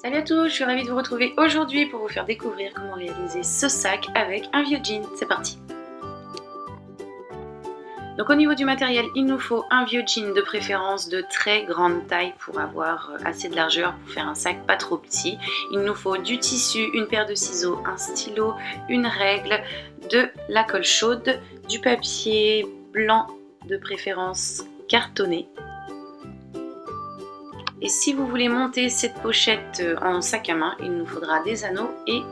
Salut à tous, je suis ravie de vous retrouver aujourd'hui pour vous faire découvrir comment réaliser ce sac avec un vieux jean. C'est parti! Donc au niveau du matériel, il nous faut un vieux jean de préférence de très grande taille pour avoir assez de largeur pour faire un sac pas trop petit. Il nous faut du tissu, une paire de ciseaux, un stylo, une règle, de la colle chaude, du papier blanc de préférence cartonné. Et si vous voulez monter cette pochette en sac à main, il nous faudra des anneaux et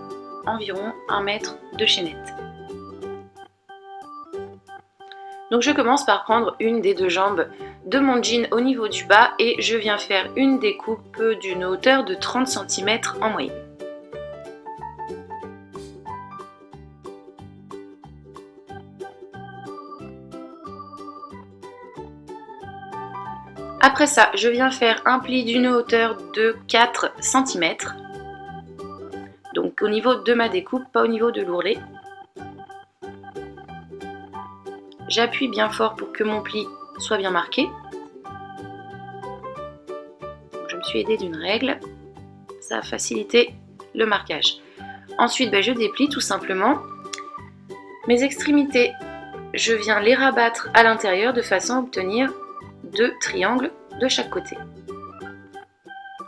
environ 1 mètre de chaînette. Donc je commence par prendre une des deux jambes de mon jean au niveau du bas et je viens faire une découpe d'une hauteur de 30 cm en moyenne. Après ça, je viens faire un pli d'une hauteur de 4 cm. Donc au niveau de ma découpe, pas au niveau de l'ourlet. J'appuie bien fort pour que mon pli soit bien marqué. Je me suis aidée d'une règle, ça a facilité le marquage. Ensuite, je déplie tout simplement. Mes extrémités, je viens les rabattre à l'intérieur de façon à obtenir 2 triangles de chaque côté.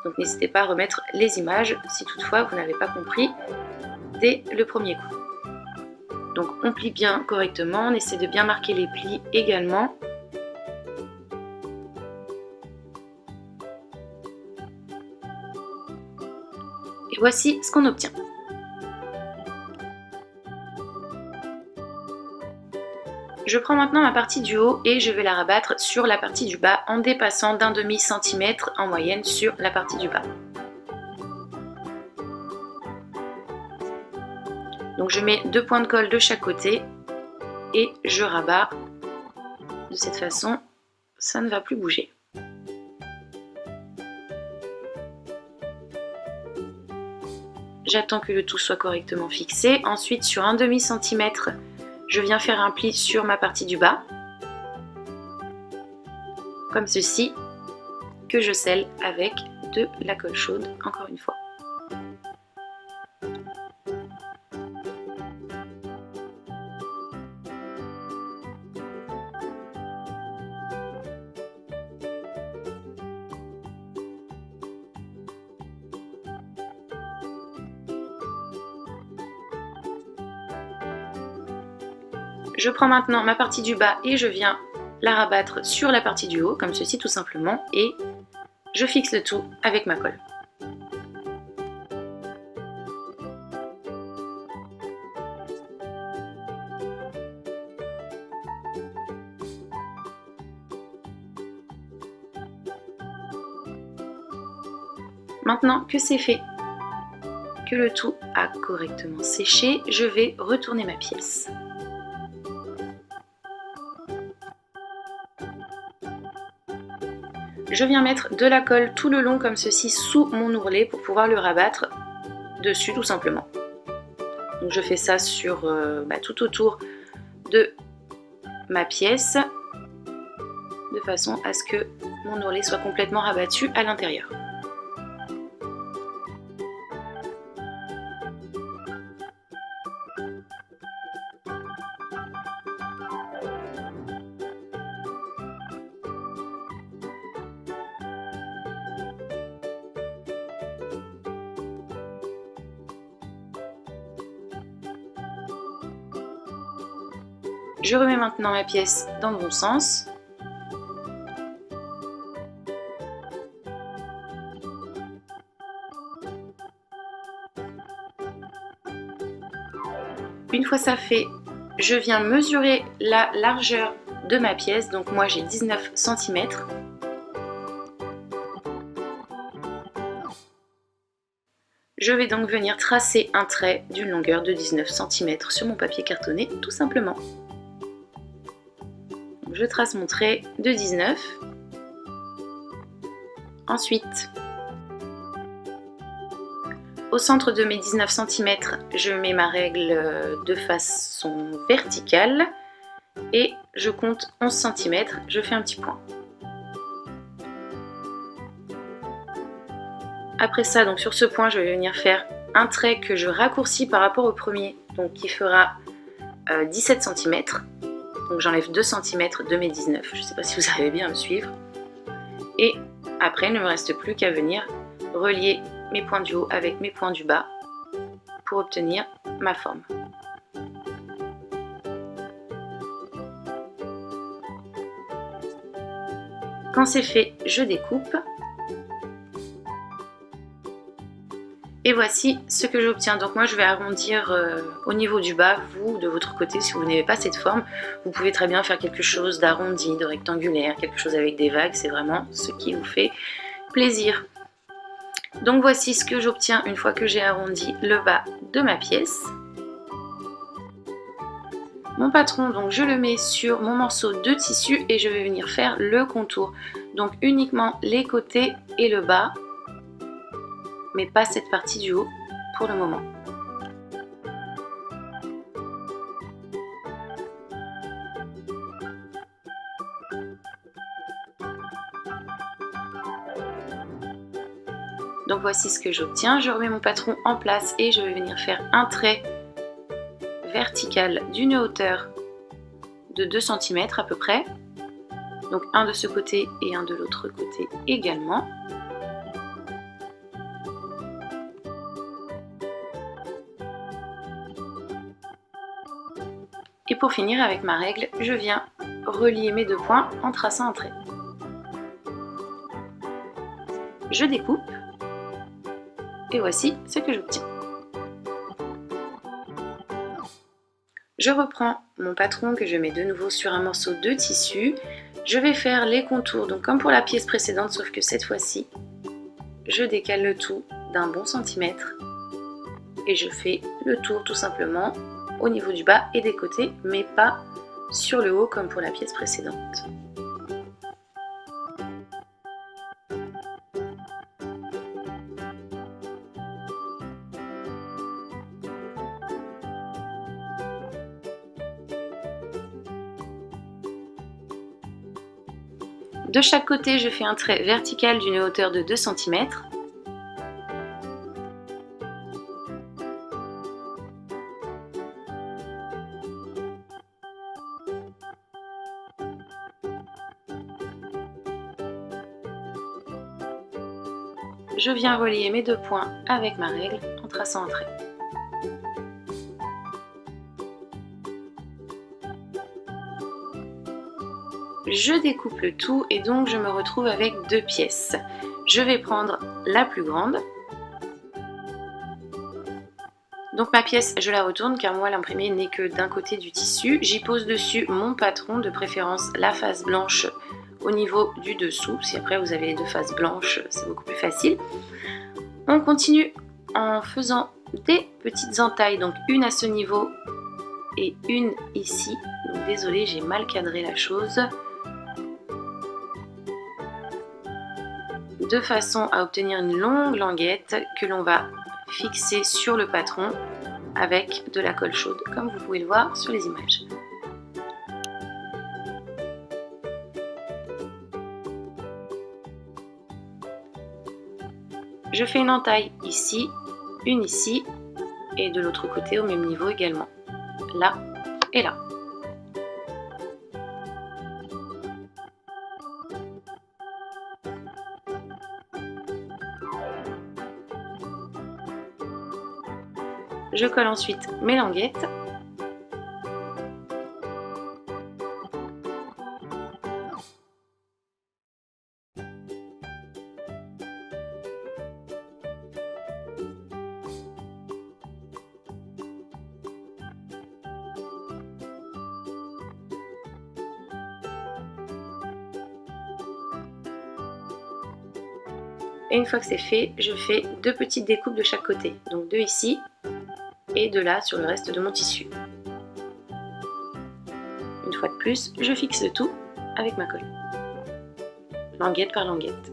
Donc n'hésitez pas à remettre les images si toutefois vous n'avez pas compris dès le premier coup. Donc on plie bien correctement, on essaie de bien marquer les plis également. Et voici ce qu'on obtient. Je prends maintenant ma partie du haut et je vais la rabattre sur la partie du bas en dépassant d'un demi centimètre en moyenne sur la partie du bas. Donc je mets 2 points de colle de chaque côté et je rabats de cette façon, ça ne va plus bouger. J'attends que le tout soit correctement fixé. Ensuite, sur un demi centimètre, je viens faire un pli sur ma partie du bas, comme ceci, que je scelle avec de la colle chaude, encore une fois. Je prends maintenant ma partie du bas et je viens la rabattre sur la partie du haut, comme ceci tout simplement, et je fixe le tout avec ma colle. Maintenant que c'est fait, que le tout a correctement séché, je vais retourner ma pièce. Je viens mettre de la colle tout le long comme ceci sous mon ourlet pour pouvoir le rabattre dessus tout simplement. Donc je fais ça sur tout autour de ma pièce de façon à ce que mon ourlet soit complètement rabattu à l'intérieur. Je remets maintenant ma pièce dans le bon sens. Une fois ça fait, je viens mesurer la largeur de ma pièce. Donc moi j'ai 19 cm. Je vais donc venir tracer un trait d'une longueur de 19 cm sur mon papier cartonné, tout simplement. Je trace mon trait de 19. Ensuite, au centre de mes 19 cm, je mets ma règle de façon verticale et je compte 11 cm, je fais un petit point. Après ça, donc sur ce point, je vais venir faire un trait que je raccourcis par rapport au premier, donc qui fera 17 cm. Donc j'enlève 2 cm de mes 19, je ne sais pas si vous arrivez bien à me suivre. Et après, il ne me reste plus qu'à venir relier mes points du haut avec mes points du bas pour obtenir ma forme. Quand c'est fait, je découpe. Et voici ce que j'obtiens. Donc moi je vais arrondir au niveau du bas. Vous, de votre côté, si vous n'avez pas cette forme, vous pouvez très bien faire quelque chose d'arrondi, de rectangulaire, quelque chose avec des vagues. C'est vraiment ce qui vous fait plaisir. Donc voici ce que j'obtiens une fois que j'ai arrondi le bas de ma pièce. Mon patron, donc je le mets sur mon morceau de tissu et je vais venir faire le contour. Donc uniquement les côtés et le bas, mais pas cette partie du haut pour le moment. Donc voici ce que j'obtiens. Je remets mon patron en place et je vais venir faire un trait vertical d'une hauteur de 2 cm à peu près. Donc un de ce côté et un de l'autre côté également. Et pour finir avec ma règle, je viens relier mes deux points en traçant un trait. Je découpe et voici ce que j'obtiens. Je reprends mon patron que je mets de nouveau sur un morceau de tissu. Je vais faire les contours, donc comme pour la pièce précédente, sauf que cette fois-ci, je décale le tout d'un bon centimètre et je fais le tour tout simplement au niveau du bas et des côtés, mais pas sur le haut comme pour la pièce précédente. De chaque côté, je fais un trait vertical d'une hauteur de 2 cm. Je viens relier mes deux points avec ma règle en traçant un trait. Je découpe le tout et donc je me retrouve avec deux pièces. Je vais prendre la plus grande. Donc ma pièce, je la retourne car moi l'imprimé n'est que d'un côté du tissu. J'y pose dessus mon patron, de préférence la face blanche au niveau du dessous. Si après vous avez les deux faces blanches, c'est beaucoup plus facile. On continue en faisant des petites entailles, donc une à ce niveau et une ici. Donc désolée, j'ai mal cadré la chose. De façon à obtenir une longue languette que l'on va fixer sur le patron avec de la colle chaude, comme vous pouvez le voir sur les images. Je fais une entaille ici, une ici, et de l'autre côté au même niveau également, là et là. Je colle ensuite mes languettes. Et une fois que c'est fait, je fais deux petites découpes de chaque côté. Donc deux ici et deux là sur le reste de mon tissu. Une fois de plus, je fixe le tout avec ma colle. Languette par languette.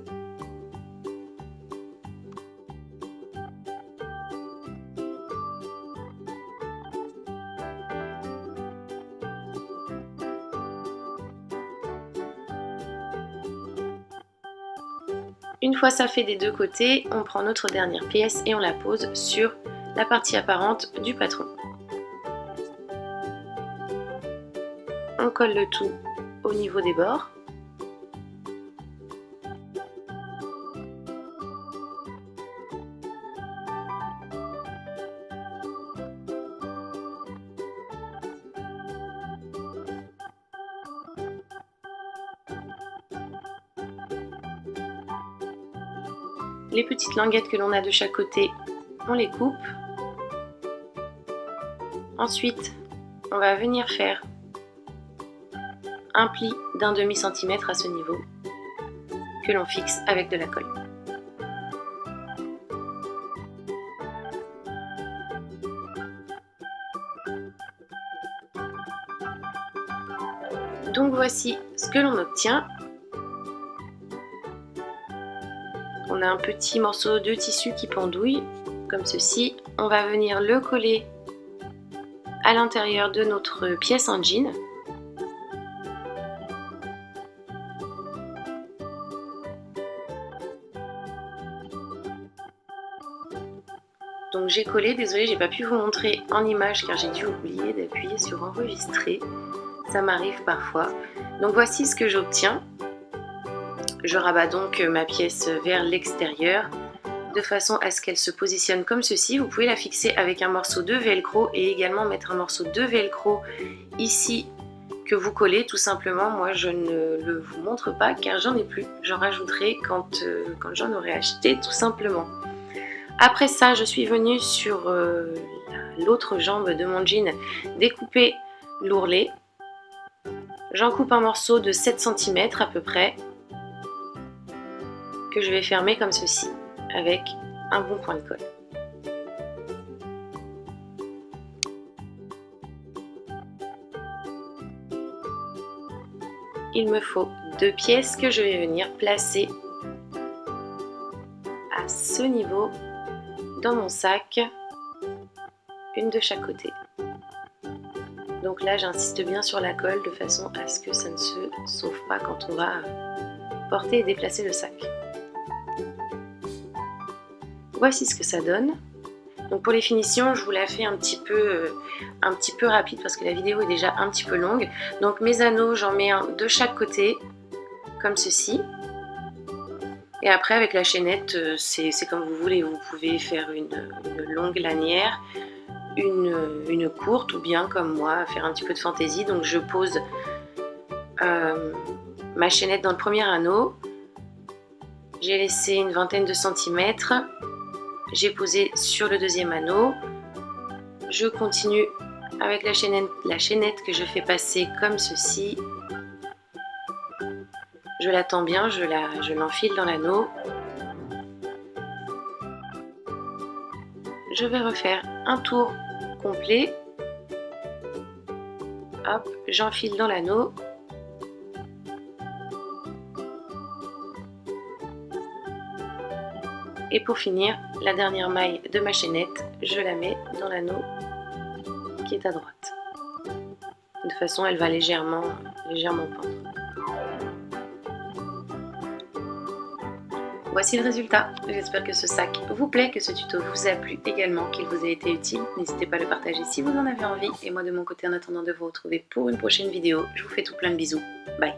Une fois ça fait des deux côtés, on prend notre dernière pièce et on la pose sur la partie apparente du patron. On colle le tout au niveau des bords. Les petites languettes que l'on a de chaque côté, on les coupe. Ensuite, on va venir faire un pli d'un demi-centimètre à ce niveau que l'on fixe avec de la colle. Donc voici ce que l'on obtient. On a un petit morceau de tissu qui pendouille, comme ceci. On va venir le coller à l'intérieur de notre pièce en jean. Donc j'ai collé, désolée, j'ai pas pu vous montrer en image car j'ai dû oublier d'appuyer sur enregistrer. Ça m'arrive parfois. Donc voici ce que j'obtiens. Je rabats donc ma pièce vers l'extérieur de façon à ce qu'elle se positionne comme ceci. Vous pouvez la fixer avec un morceau de velcro et également mettre un morceau de velcro ici que vous collez tout simplement. Moi je ne le vous montre pas car j'en ai plus. J'en rajouterai quand j'en aurai acheté tout simplement. Après ça, je suis venue sur l'autre jambe de mon jean découper l'ourlet. J'en coupe un morceau de 7 cm à peu près que je vais fermer comme ceci avec un bon point de colle. Il me faut 2 pièces que je vais venir placer à ce niveau dans mon sac, une de chaque côté. Donc là j'insiste bien sur la colle de façon à ce que ça ne se sauve pas quand on va porter et déplacer le sac. Voici ce que ça donne. Donc pour les finitions, je vous la fais un petit peu rapide parce que la vidéo est déjà un petit peu longue. Donc mes anneaux, j'en mets un de chaque côté, comme ceci. Et après avec la chaînette, c'est comme vous voulez. Vous pouvez faire une longue lanière, une courte ou bien comme moi, faire un petit peu de fantaisie. Donc je pose ma chaînette dans le premier anneau. J'ai laissé une vingtaine de centimètres. J'ai posé sur le deuxième anneau. Je continue avec la chaînette que je fais passer comme ceci. Je la tends bien, je l'enfile dans l'anneau. Je vais refaire un tour complet. Hop, j'enfile dans l'anneau. Et pour finir, la dernière maille de ma chaînette, je la mets dans l'anneau qui est à droite. De toute façon, elle va légèrement pendre. Voici le résultat. J'espère que ce sac vous plaît, que ce tuto vous a plu également, qu'il vous a été utile. N'hésitez pas à le partager si vous en avez envie. Et moi de mon côté, en attendant de vous retrouver pour une prochaine vidéo, je vous fais tout plein de bisous. Bye!